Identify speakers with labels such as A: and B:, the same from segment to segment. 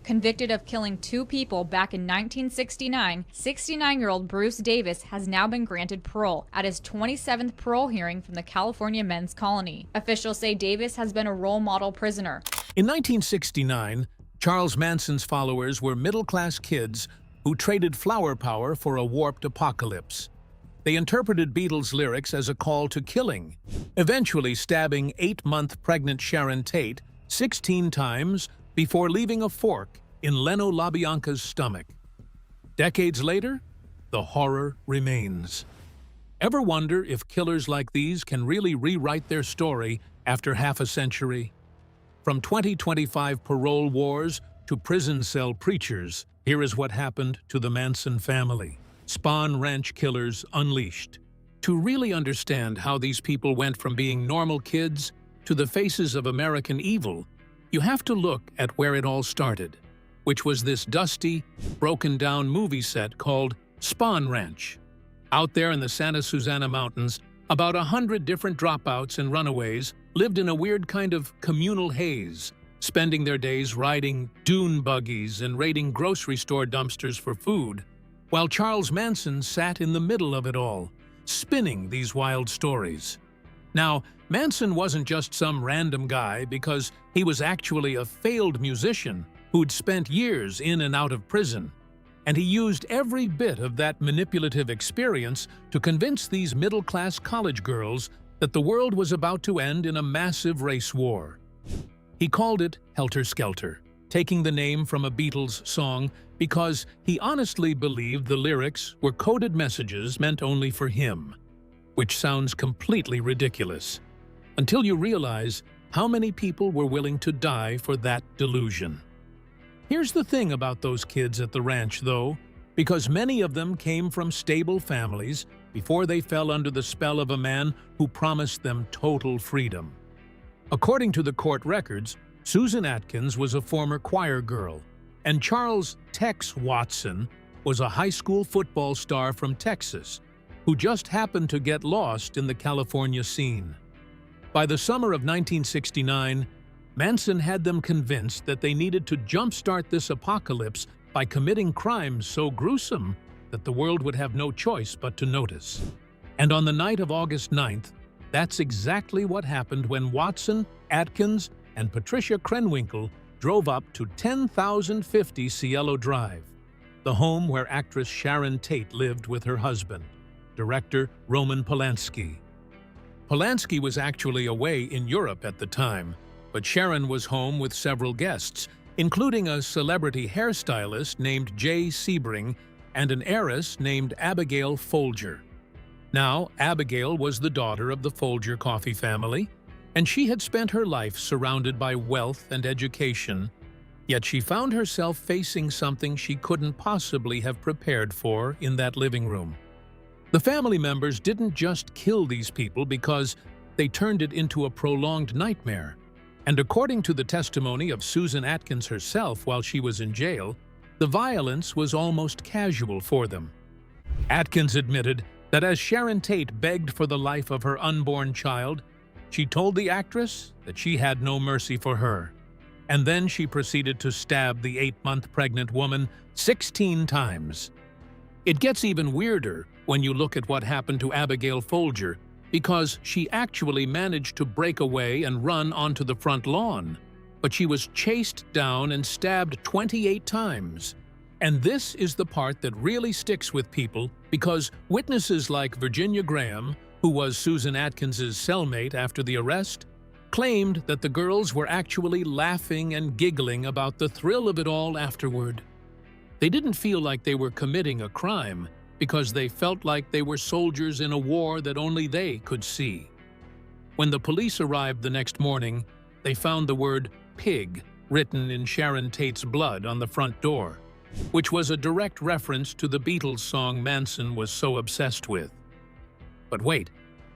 A: Convicted of killing 2 people back in 1969, 69-year-old Bruce Davis has now been granted parole at his 27th parole hearing from the California Men's Colony. Officials say Davis has been a role model prisoner.
B: In 1969, Charles Manson's followers were middle-class kids who traded flower power for a warped apocalypse. They interpreted Beatles lyrics as a call to killing, eventually stabbing 8-month pregnant Sharon Tate 16 times before leaving a fork in Leno LaBianca's stomach. Decades later, the horror remains. Ever wonder if killers like these can really rewrite their story after half a century? From 2025 parole wars to prison cell preachers, here is what happened to the Manson family. Spawn Ranch killers unleashed. To really understand how these people went from being normal kids to the faces of American evil, you have to look at where it all started, which was this dusty, broken-down movie set called Spawn Ranch. Out there in the Santa Susana Mountains, about 100 different dropouts and runaways lived in a weird kind of communal haze, spending their days riding dune buggies and raiding grocery store dumpsters for food, while Charles Manson sat in the middle of it all, spinning these wild stories. Now, Manson wasn't just some random guy because he was actually a failed musician who'd spent years in and out of prison. And he used every bit of that manipulative experience to convince these middle-class college girls that the world was about to end in a massive race war. He called it Helter Skelter, taking the name from a Beatles song because he honestly believed the lyrics were coded messages meant only for him, which sounds completely ridiculous, until you realize how many people were willing to die for that delusion. Here's the thing about those kids at the ranch, though, because many of them came from stable families before they fell under the spell of a man who promised them total freedom. According to the court records, Susan Atkins was a former choir girl, and Charles "Tex" Watson was a high school football star from Texas who just happened to get lost in the California scene. By the summer of 1969, Manson had them convinced that they needed to jumpstart this apocalypse by committing crimes so gruesome that the world would have no choice but to notice. And on the night of August 9th, that's exactly what happened when Watson, Atkins, and Patricia Krenwinkel drove up to 10,050 Cielo Drive, the home where actress Sharon Tate lived with her husband, director Roman Polanski. Polanski was actually away in Europe at the time, but Sharon was home with several guests, including a celebrity hairstylist named Jay Sebring and an heiress named Abigail Folger. Now, Abigail was the daughter of the Folger coffee family, and she had spent her life surrounded by wealth and education, yet she found herself facing something she couldn't possibly have prepared for in that living room. The family members didn't just kill these people because they turned it into a prolonged nightmare. And according to the testimony of Susan Atkins herself while she was in jail, the violence was almost casual for them. Atkins admitted that as Sharon Tate begged for the life of her unborn child, she told the actress that she had no mercy for her. And then she proceeded to stab the 8-month pregnant woman 16 times. It gets even weirder when you look at what happened to Abigail Folger, because she actually managed to break away and run onto the front lawn, but she was chased down and stabbed 28 times. And this is the part that really sticks with people, because witnesses like Virginia Graham, who was Susan Atkins's cellmate after the arrest, claimed that the girls were actually laughing and giggling about the thrill of it all afterward. They didn't feel like they were committing a crime, because they felt like they were soldiers in a war that only they could see. When the police arrived the next morning, they found the word "pig" written in Sharon Tate's blood on the front door, which was a direct reference to the Beatles song Manson was so obsessed with. But wait,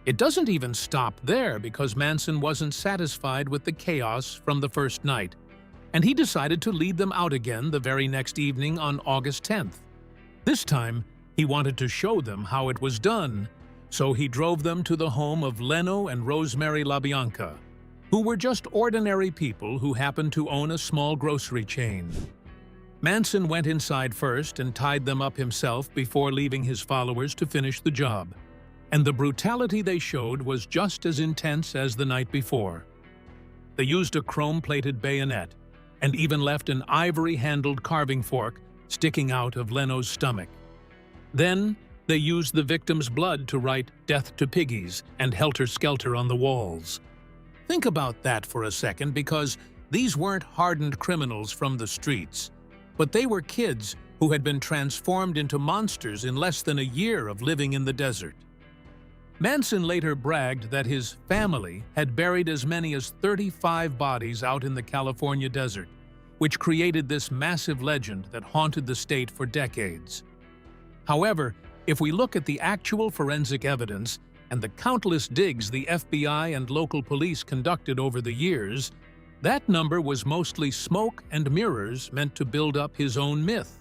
B: it doesn't even stop there, because Manson wasn't satisfied with the chaos from the first night, and he decided to lead them out again the very next evening on August 10th. This time, he wanted to show them how it was done, so he drove them to the home of Leno and Rosemary LaBianca, who were just ordinary people who happened to own a small grocery chain. Manson went inside first and tied them up himself before leaving his followers to finish the job. And the brutality they showed was just as intense as the night before. They used a chrome-plated bayonet and even left an ivory-handled carving fork sticking out of Leno's stomach. Then, they used the victim's blood to write "Death to Piggies" and "Helter-Skelter" on the walls. Think about that for a second, because these weren't hardened criminals from the streets, but they were kids who had been transformed into monsters in less than a year of living in the desert. Manson later bragged that his family had buried as many as 35 bodies out in the California desert, which created this massive legend that haunted the state for decades. However, if we look at the actual forensic evidence and the countless digs the FBI and local police conducted over the years, that number was mostly smoke and mirrors meant to build up his own myth.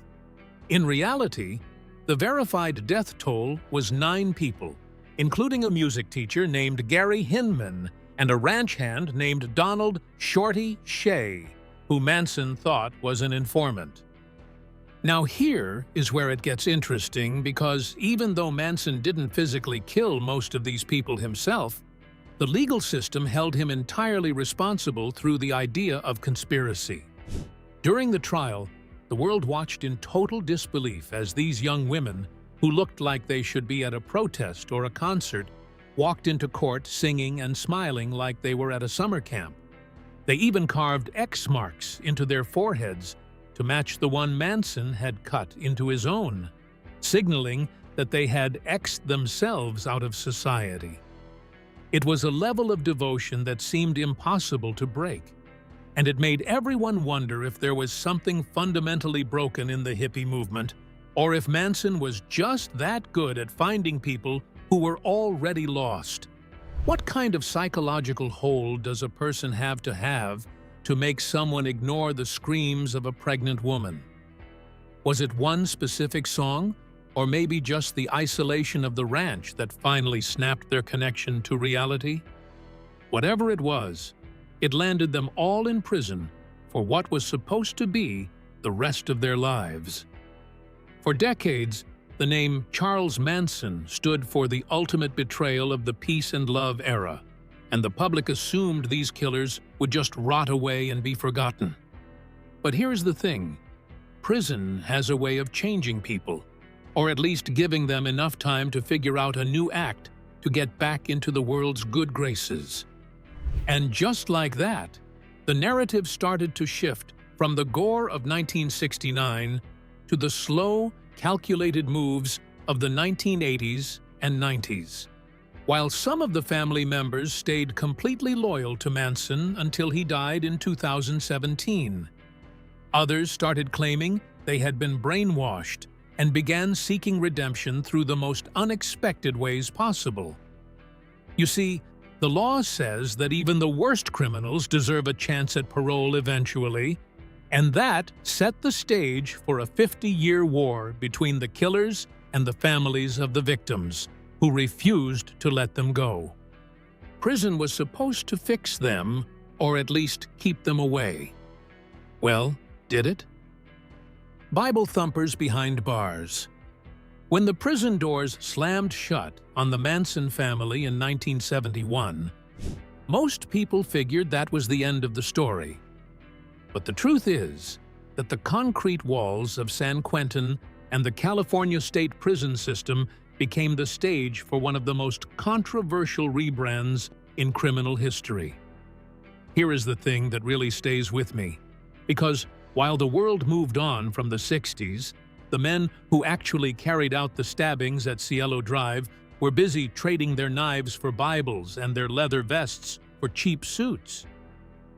B: In reality, the verified death toll was 9 people, including a music teacher named Gary Hinman and a ranch hand named Donald "Shorty" Shea, who Manson thought was an informant. Now here is where it gets interesting, because even though Manson didn't physically kill most of these people himself, the legal system held him entirely responsible through the idea of conspiracy. During the trial, the world watched in total disbelief as these young women, who looked like they should be at a protest or a concert, walked into court singing and smiling like they were at a summer camp. They even carved X marks into their foreheads to match the one Manson had cut into his own, signaling that they had X'd themselves out of society. It was a level of devotion that seemed impossible to break, and it made everyone wonder if there was something fundamentally broken in the hippie movement, or if Manson was just that good at finding people who were already lost. What kind of psychological hold does a person have to make someone ignore the screams of a pregnant woman? Was it one specific song, or maybe just the isolation of the ranch that finally snapped their connection to reality? Whatever it was, it landed them all in prison for what was supposed to be the rest of their lives. For decades, the name Charles Manson stood for the ultimate betrayal of the peace and love era, and the public assumed these killers would just rot away and be forgotten. But here's the thing: prison has a way of changing people, or at least giving them enough time to figure out a new act to get back into the world's good graces. And just like that, the narrative started to shift from the gore of 1969 to the slow, calculated moves of the 1980s and 90s. While some of the family members stayed completely loyal to Manson until he died in 2017, others started claiming they had been brainwashed and began seeking redemption through the most unexpected ways possible. You see, the law says that even the worst criminals deserve a chance at parole eventually, and that set the stage for a 50-year war between the killers and the families of the victims, who refused to let them go. Prison was supposed to fix them, or at least keep them away. Well, did it? Bible thumpers behind bars. When the prison doors slammed shut on the Manson family in 1971, most people figured that was the end of the story. But the truth is that the concrete walls of San Quentin and the California state prison system became the stage for one of the most controversial rebrands in criminal history. Here is the thing that really stays with me, because while the world moved on from the 60s, the men who actually carried out the stabbings at Cielo Drive were busy trading their knives for Bibles and their leather vests for cheap suits.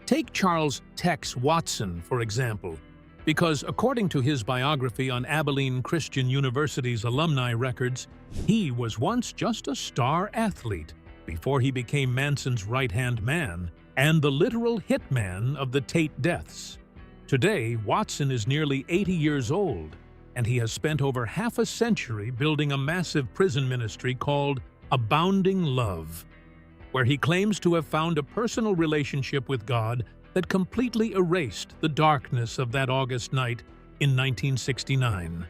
B: Take Charles "Tex" Watson, for example, because according to his biography on Abilene Christian University's alumni records, he was once just a star athlete before he became Manson's right-hand man and the literal hitman of the Tate deaths. Today, Watson is nearly 80 years old, and he has spent over half a century building a massive prison ministry called Abounding Love, where he claims to have found a personal relationship with God that completely erased the darkness of that August night in 1969.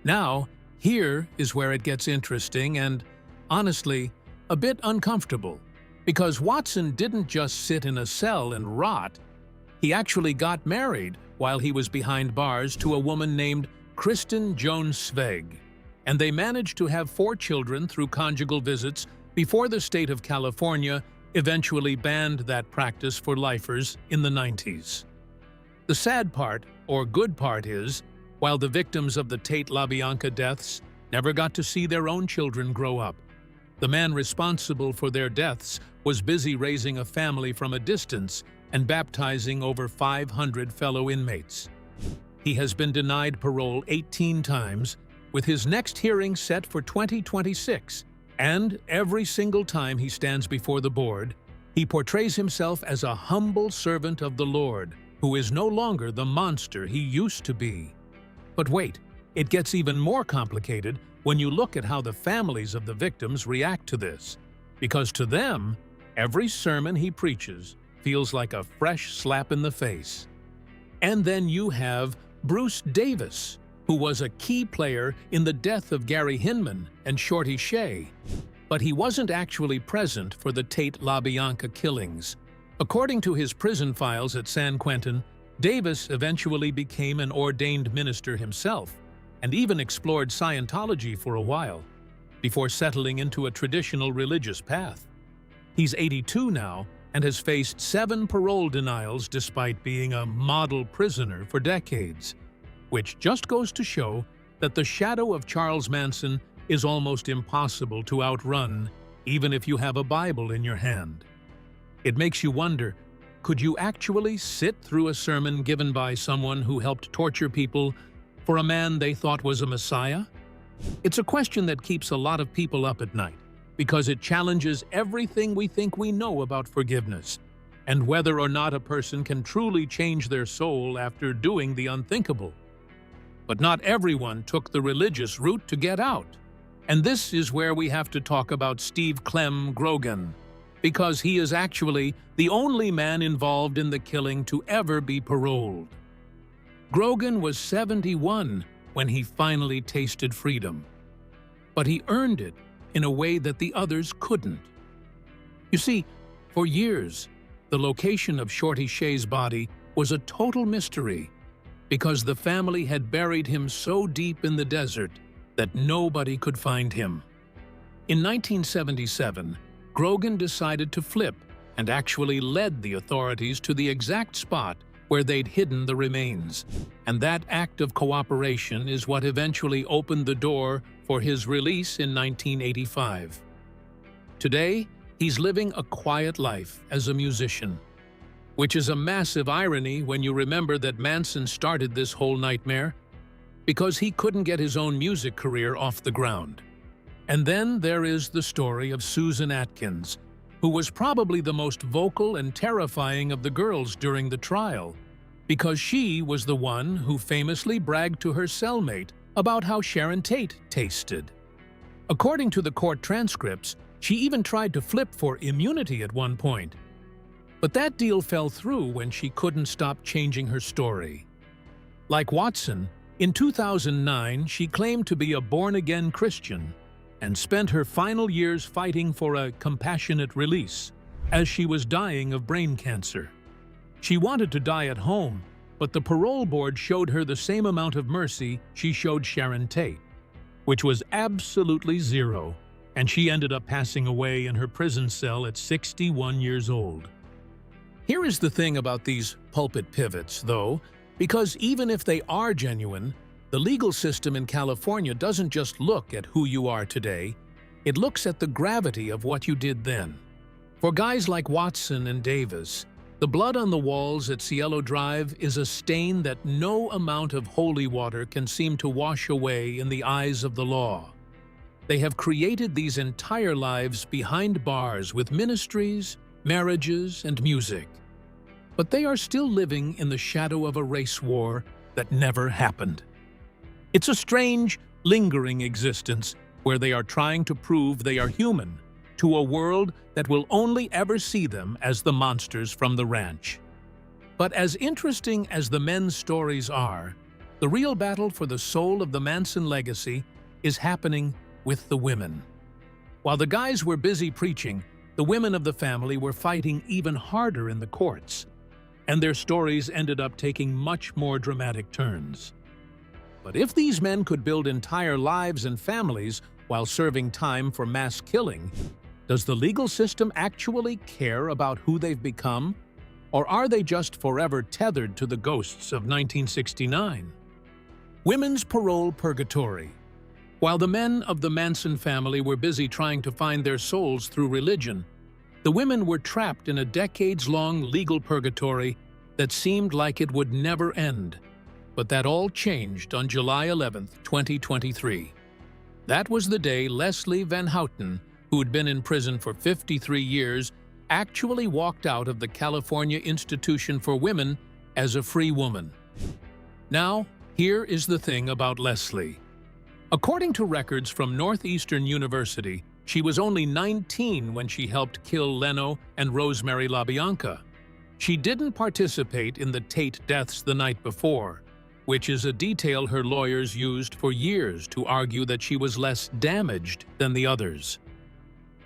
B: Now, here is where it gets interesting and, honestly, a bit uncomfortable, because Watson didn't just sit in a cell and rot. He actually got married while he was behind bars to a woman named Kristen Jones Sveig, and they managed to have 4 children through conjugal visits before the state of California eventually banned that practice for lifers in the 90s. The sad part, or good part, is, while the victims of the Tate LaBianca deaths never got to see their own children grow up, the man responsible for their deaths was busy raising a family from a distance and baptizing over 500 fellow inmates. He has been denied parole 18 times, with his next hearing set for 2026, and every single time he stands before the board, he portrays himself as a humble servant of the Lord, who is no longer the monster he used to be. But wait, it gets even more complicated when you look at how the families of the victims react to this, because to them, every sermon he preaches feels like a fresh slap in the face. And then you have Bruce Davis, who was a key player in the death of Gary Hinman and Shorty Shea, but he wasn't actually present for the Tate LaBianca killings. According to his prison files at San Quentin, Davis eventually became an ordained minister himself and even explored Scientology for a while, before settling into a traditional religious path. He's 82 now and has faced 7 parole denials despite being a model prisoner for decades, which just goes to show that the shadow of Charles Manson is almost impossible to outrun, even if you have a Bible in your hand. It makes you wonder, could you actually sit through a sermon given by someone who helped torture people for a man they thought was a messiah? It's a question that keeps a lot of people up at night, because it challenges everything we think we know about forgiveness, and whether or not a person can truly change their soul after doing the unthinkable. But not everyone took the religious route to get out. And this is where we have to talk about Steve Clem Grogan, because he is actually the only man involved in the killing to ever be paroled. Grogan was 71 when he finally tasted freedom, but he earned it in a way that the others couldn't. You see, for years, the location of Shorty Shea's body was a total mystery, because the family had buried him so deep in the desert that nobody could find him. In 1977, Grogan decided to flip and actually led the authorities to the exact spot where they'd hidden the remains. And that act of cooperation is what eventually opened the door for his release in 1985. Today, he's living a quiet life as a musician, which is a massive irony when you remember that Manson started this whole nightmare because he couldn't get his own music career off the ground. And then there is the story of Susan Atkins, who was probably the most vocal and terrifying of the girls during the trial, because she was the one who famously bragged to her cellmate about how Sharon Tate tasted. According to the court transcripts, she even tried to flip for immunity at one point. But that deal fell through when she couldn't stop changing her story. Like Watson, in 2009, she claimed to be a born-again Christian and spent her final years fighting for a compassionate release, as she was dying of brain cancer. She wanted to die at home, but the parole board showed her the same amount of mercy she showed Sharon Tate, which was absolutely zero, and she ended up passing away in her prison cell at 61 years old. Here is the thing about these pulpit pivots, though, because even if they are genuine, the legal system in California doesn't just look at who you are today, it looks at the gravity of what you did then. For guys like Watson and Davis, the blood on the walls at Cielo Drive is a stain that no amount of holy water can seem to wash away in the eyes of the law. They have created these entire lives behind bars with ministries, marriages, and music. But they are still living in the shadow of a race war that never happened. It's a strange, lingering existence where they are trying to prove they are human to a world that will only ever see them as the monsters from the ranch. But as interesting as the men's stories are, The real battle for the soul of the Manson legacy is happening with the women. While the guys were busy preaching, the women of the family were fighting even harder in the courts, and their stories ended up taking much more dramatic turns. But if these men could build entire lives and families while serving time for mass killing, does the legal system actually care about who they've become? Or are they just forever tethered to the ghosts of 1969? Women's parole purgatory. While the men of the Manson family were busy trying to find their souls through religion, the women were trapped in a decades-long legal purgatory that seemed like it would never end. But that all changed on July 11, 2023. That was the day Leslie Van Houten, who had been in prison for 53 years, actually walked out of the California Institution for Women as a free woman. Now, here is the thing about Leslie. According to records from Northeastern University, she was only 19 when she helped kill Leno and Rosemary LaBianca. She didn't participate in the Tate deaths the night before, which is a detail her lawyers used for years to argue that she was less damaged than the others.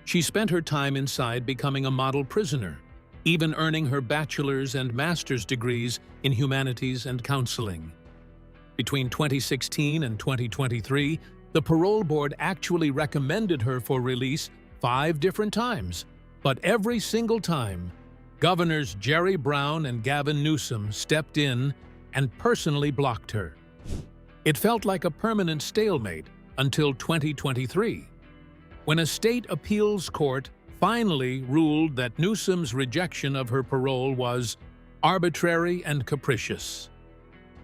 B: She spent her time inside becoming a model prisoner, even earning her bachelor's and master's degrees in humanities and counseling. Between 2016 and 2023, the parole board actually recommended her for release 5 different times, but every single time, Governors Jerry Brown and Gavin Newsom stepped in and personally blocked her. It felt like a permanent stalemate until 2023, when a state appeals court finally ruled that Newsom's rejection of her parole was arbitrary and capricious.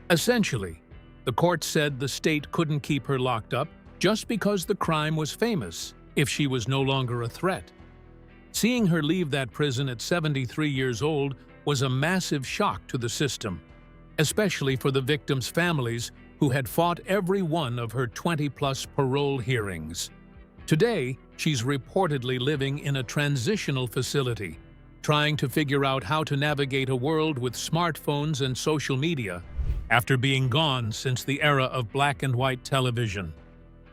B: Essentially, the court said the state couldn't keep her locked up just because the crime was famous if she was no longer a threat. Seeing her leave that prison at 73 years old was a massive shock to the system, especially for the victims' families who had fought every one of her 20-plus parole hearings. Today, she's reportedly living in a transitional facility, trying to figure out how to navigate a world with smartphones and social media after being gone since the era of black and white television.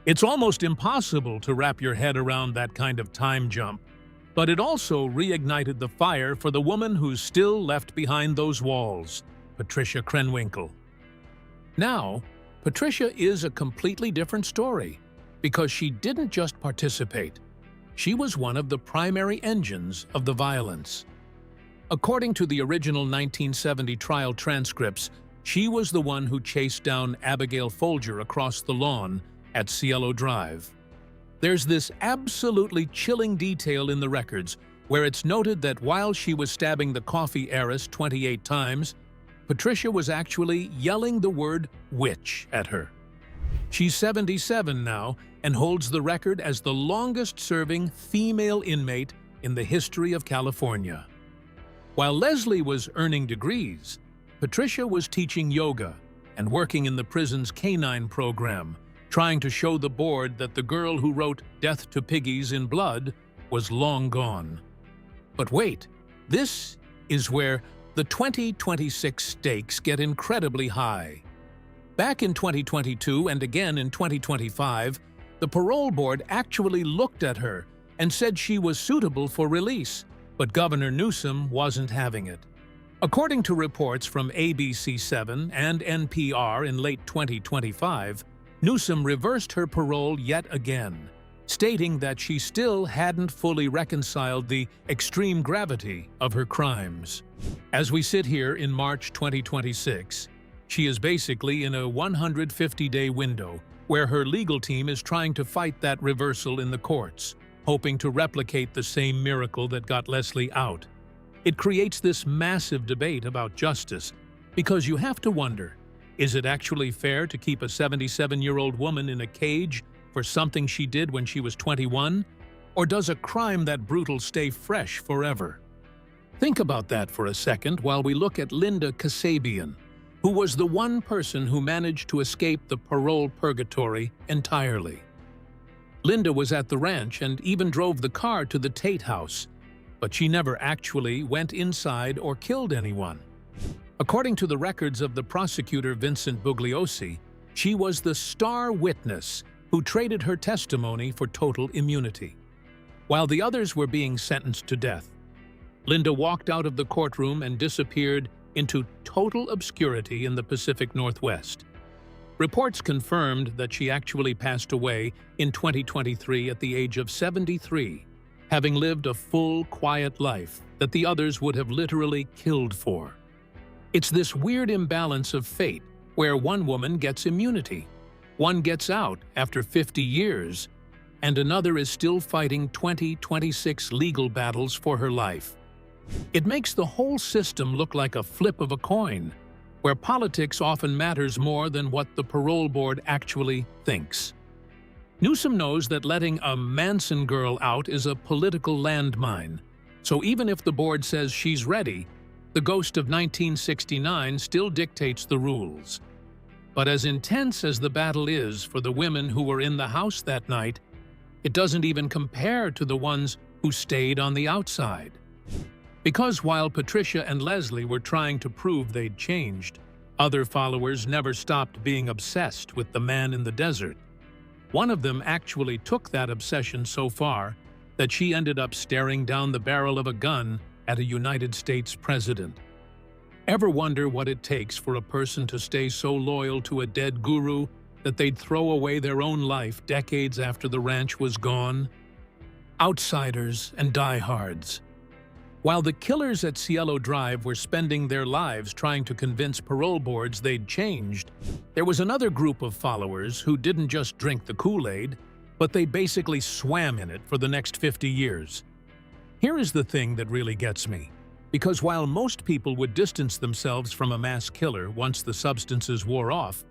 B: It's almost impossible to wrap your head around that kind of time jump, but it also reignited the fire for the woman who's still left behind those walls, Patricia Krenwinkel. Now, Patricia is a completely different story, because she didn't just participate. She was one of the primary engines of the violence. According to the original 1970 trial transcripts, she was the one who chased down Abigail Folger across the lawn at Cielo Drive. There's this absolutely chilling detail in the records where it's noted that while she was stabbing the coffee heiress 28 times, Patricia was actually yelling the word witch at her. She's 77 now and holds the record as the longest-serving female inmate in the history of California. While Leslie was earning degrees, Patricia was teaching yoga and working in the prison's canine program, trying to show the board that the girl who wrote "Death to Piggies in Blood" was long gone. But wait, this is where the 2026 stakes get incredibly high. Back in 2022 and again in 2025, the parole board actually looked at her and said she was suitable for release, but Governor Newsom wasn't having it. According to reports from ABC7 and NPR in late 2025, Newsom reversed her parole yet again, stating that she still hadn't fully reconciled the extreme gravity of her crimes. As we sit here in March 2026, she is basically in a 150-day window where her legal team is trying to fight that reversal in the courts, hoping to replicate the same miracle that got Leslie out. It creates this massive debate about justice, because you have to wonder, is it actually fair to keep a 77-year-old woman in a cage for something she did when she was 21? Or does a crime that brutal stay fresh forever? Think about that for a second while we look at Linda Kasabian, who was the one person who managed to escape the parole purgatory entirely. Linda was at the ranch and even drove the car to the Tate house, but she never actually went inside or killed anyone. According to the records of the prosecutor Vincent Bugliosi, she was the star witness who traded her testimony for total immunity. While the others were being sentenced to death, Linda walked out of the courtroom and disappeared into total obscurity in the Pacific Northwest. Reports confirmed that she actually passed away in 2023 at the age of 73, having lived a full, quiet life that the others would have literally killed for. It's this weird imbalance of fate where one woman gets immunity, one gets out after 50 years, and another is still fighting 26 legal battles for her life. It makes the whole system look like a flip of a coin, where politics often matters more than what the parole board actually thinks. Newsom knows that letting a Manson girl out is a political landmine, so even if the board says she's ready, the ghost of 1969 still dictates the rules. But as intense as the battle is for the women who were in the house that night, it doesn't even compare to the ones who stayed on the outside. Because while Patricia and Leslie were trying to prove they'd changed, other followers never stopped being obsessed with the man in the desert. One of them actually took that obsession so far that she ended up staring down the barrel of a gun at a United States president. Ever wonder what it takes for a person to stay so loyal to a dead guru that they'd throw away their own life decades after the ranch was gone? Outsiders and diehards. While the killers at Cielo Drive were spending their lives trying to convince parole boards they'd changed, there was another group of followers who didn't just drink the Kool-Aid, but they basically swam in it for the next 50 years. Here is the thing that really gets me. Because while most people would distance themselves from a mass killer once the substances wore off,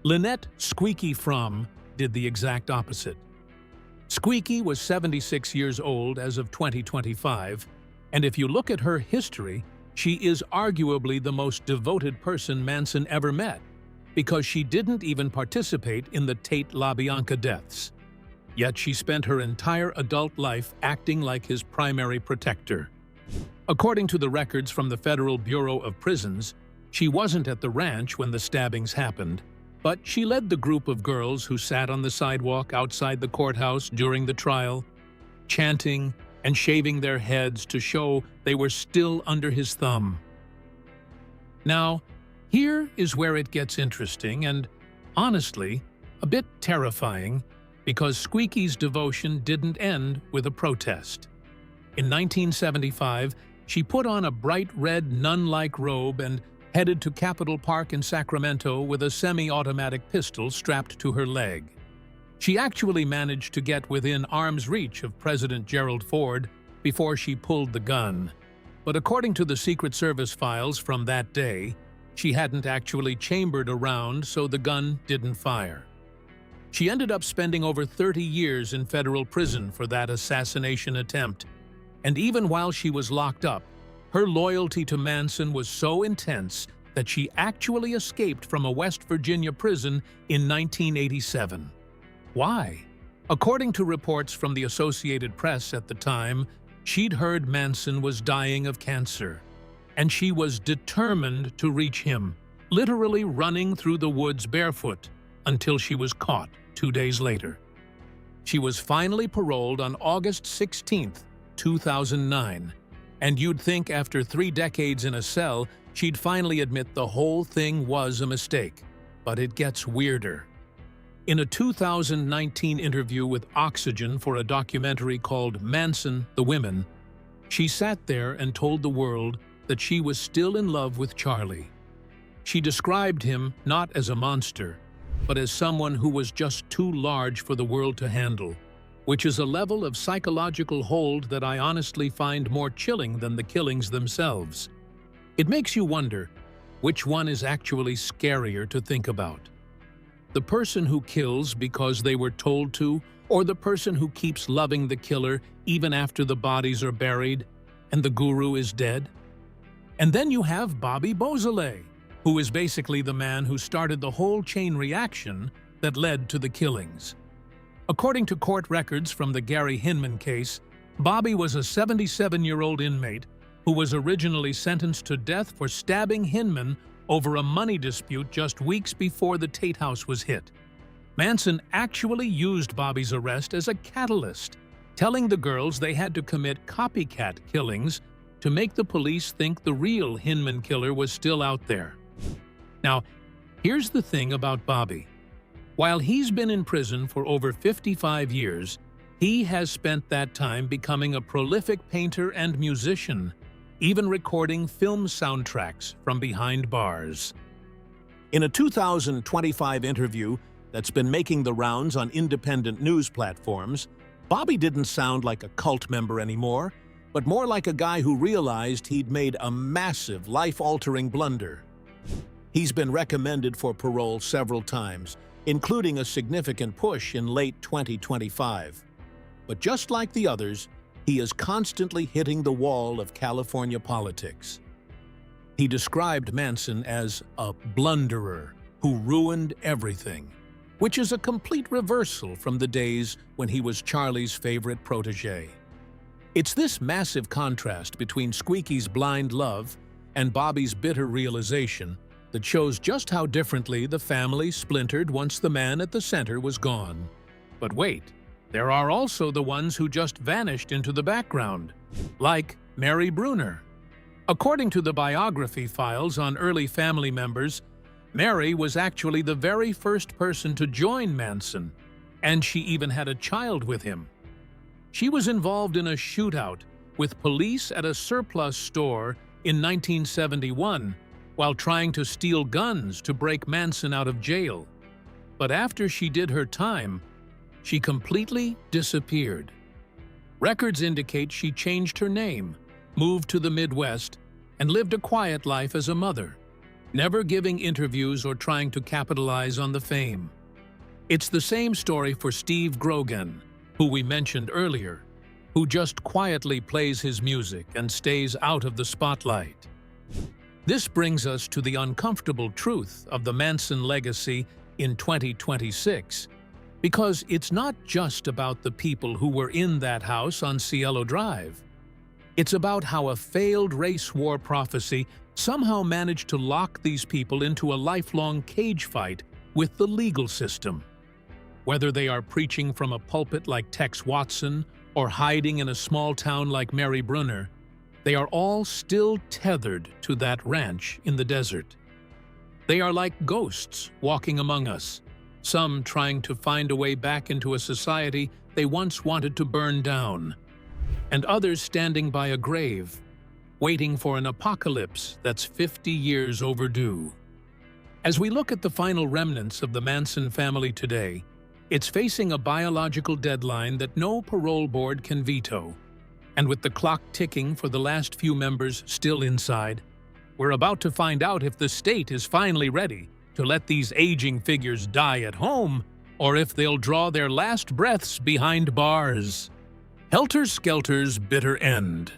B: Lynette "Squeaky" Fromm did the exact opposite. Squeaky was 76 years old as of 2025, and if you look at her history, she is arguably the most devoted person Manson ever met, because she didn't even participate in the Tate LaBianca deaths. Yet she spent her entire adult life acting like his primary protector. According to the records from the Federal Bureau of Prisons, she wasn't at the ranch when the stabbings happened, but she led the group of girls who sat on the sidewalk outside the courthouse during the trial, chanting and shaving their heads to show they were still under his thumb. Now, here is where it gets interesting and, honestly, a bit terrifying, because Squeaky's devotion didn't end with a protest. In 1975, she put on a bright red nun-like robe and headed to Capitol Park in Sacramento with a semi-automatic pistol strapped to her leg. She actually managed to get within arm's reach of President Gerald Ford before she pulled the gun. But according to the Secret Service files from that day, she hadn't actually chambered a round, so the gun didn't fire. She ended up spending over 30 years in federal prison for that assassination attempt. And even while she was locked up, her loyalty to Manson was so intense that she actually escaped from a West Virginia prison in 1987. Why? According to reports from the Associated Press at the time, she'd heard Manson was dying of cancer, and she was determined to reach him, literally running through the woods barefoot until she was caught 2 days later. She was finally paroled on August 16, 2009, and you'd think after 3 decades in a cell, she'd finally admit the whole thing was a mistake. But it gets weirder. In a 2019 interview with Oxygen for a documentary called Manson, the Women, she sat there and told the world that she was still in love with Charlie. She described him not as a monster, but as someone who was just too large for the world to handle, which is a level of psychological hold that I honestly find more chilling than the killings themselves. It makes you wonder, which one is actually scarier to think about? The person who kills because they were told to, or the person who keeps loving the killer even after the bodies are buried and the guru is dead? And then you have Bobby Beausoleil, who is basically the man who started the whole chain reaction that led to the killings. According to court records from the Gary Hinman case, Bobby was a 77-year-old inmate who was originally sentenced to death for stabbing Hinman over a money dispute just weeks before the Tate house was hit. Manson actually used Bobby's arrest as a catalyst, telling the girls they had to commit copycat killings to make the police think the real Hinman killer was still out there. Now, here's the thing about Bobby. While he's been in prison for over 55 years, he has spent that time becoming a prolific painter and musician, even recording film soundtracks from behind bars. In a 2025 interview that's been making the rounds on independent news platforms, Bobby didn't sound like a cult member anymore, but more like a guy who realized he'd made a massive, life-altering blunder. He's been recommended for parole several times, including a significant push in late 2025. But just like the others, he is constantly hitting the wall of California politics. He described Manson as a blunderer who ruined everything, which is a complete reversal from the days when he was Charlie's favorite protege. It's this massive contrast between Squeaky's blind love and Bobby's bitter realization that shows just how differently the family splintered once the man at the center was gone. But wait, there are also the ones who just vanished into the background, like Mary Bruner. According to the biography files on early family members, Mary was actually the very first person to join Manson, and she even had a child with him. She was involved in a shootout with police at a surplus store in 1971 while trying to steal guns to break Manson out of jail. But after she did her time, she completely disappeared. Records indicate she changed her name, moved to the Midwest, and lived a quiet life as a mother, never giving interviews or trying to capitalize on the fame. It's the same story for Steve Grogan, who we mentioned earlier, who just quietly plays his music and stays out of the spotlight. This brings us to the uncomfortable truth of the Manson legacy in 2026, because it's not just about the people who were in that house on Cielo Drive. It's about how a failed race war prophecy somehow managed to lock these people into a lifelong cage fight with the legal system. Whether they are preaching from a pulpit like Tex Watson or hiding in a small town like Mary Bruner, they are all still tethered to that ranch in the desert. They are like ghosts walking among us, some trying to find a way back into a society they once wanted to burn down, and others standing by a grave, waiting for an apocalypse that's 50 years overdue. As we look at the final remnants of the Manson family today, it's facing a biological deadline that no parole board can veto. And with the clock ticking for the last few members still inside, we're about to find out if the state is finally ready to let these aging figures die at home, or if they'll draw their last breaths behind bars. Helter Skelter's bitter end.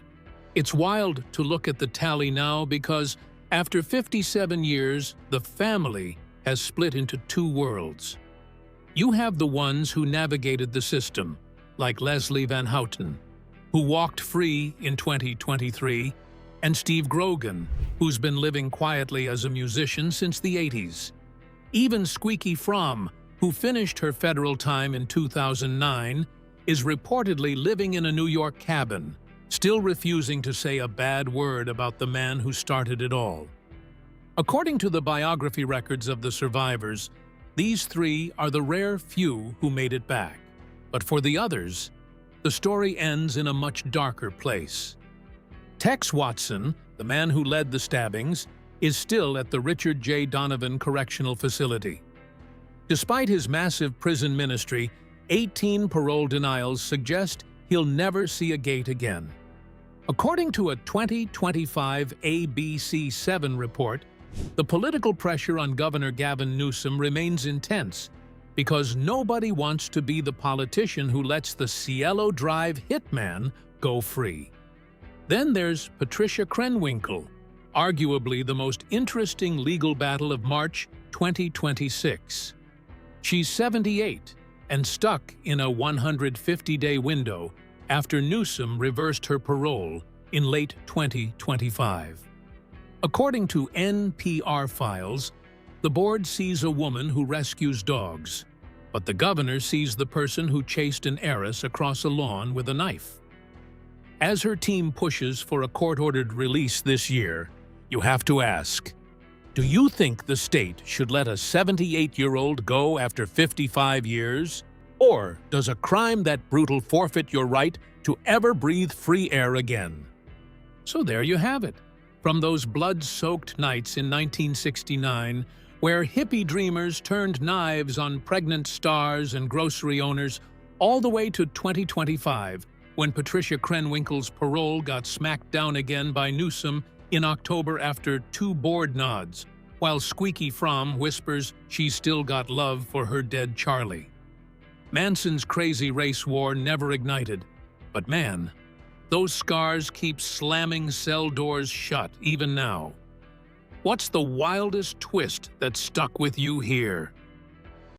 B: It's wild to look at the tally now because, after 57 years, the family has split into two worlds. You have the ones who navigated the system, like Leslie Van Houten, who walked free in 2023, and Steve Grogan, who's been living quietly as a musician since the 80s. Even Squeaky Fromm, who finished her federal time in 2009, is reportedly living in a New York cabin, still refusing to say a bad word about the man who started it all. According to the biography records of the survivors, these three are the rare few who made it back. But for the others, the story ends in a much darker place. Tex Watson, the man who led the stabbings, is still at the Richard J. Donovan Correctional Facility. Despite his massive prison ministry, 18 parole denials suggest he'll never see a gate again. According to a 2025 ABC7 report, the political pressure on Governor Gavin Newsom remains intense because nobody wants to be the politician who lets the Cielo Drive hitman go free. Then there's Patricia Krenwinkel, arguably the most interesting legal battle of March 2026. She's 78 and stuck in a 150-day window after Newsom reversed her parole in late 2025. According to NPR files, the board sees a woman who rescues dogs, but the governor sees the person who chased an heiress across a lawn with a knife. As her team pushes for a court-ordered release this year, you have to ask, do you think the state should let a 78-year-old go after 55 years? Or does a crime that brutal forfeit your right to ever breathe free air again? So there you have it. From those blood-soaked nights in 1969, where hippie dreamers turned knives on pregnant stars and grocery owners, all the way to 2025, when Patricia Krenwinkel's parole got smacked down again by Newsom in October after 2 board nods, while Squeaky Fromm whispers she's still got love for her dead Charlie. Manson's crazy race war never ignited, but man, those scars keep slamming cell doors shut even now. What's the wildest twist that stuck with you here?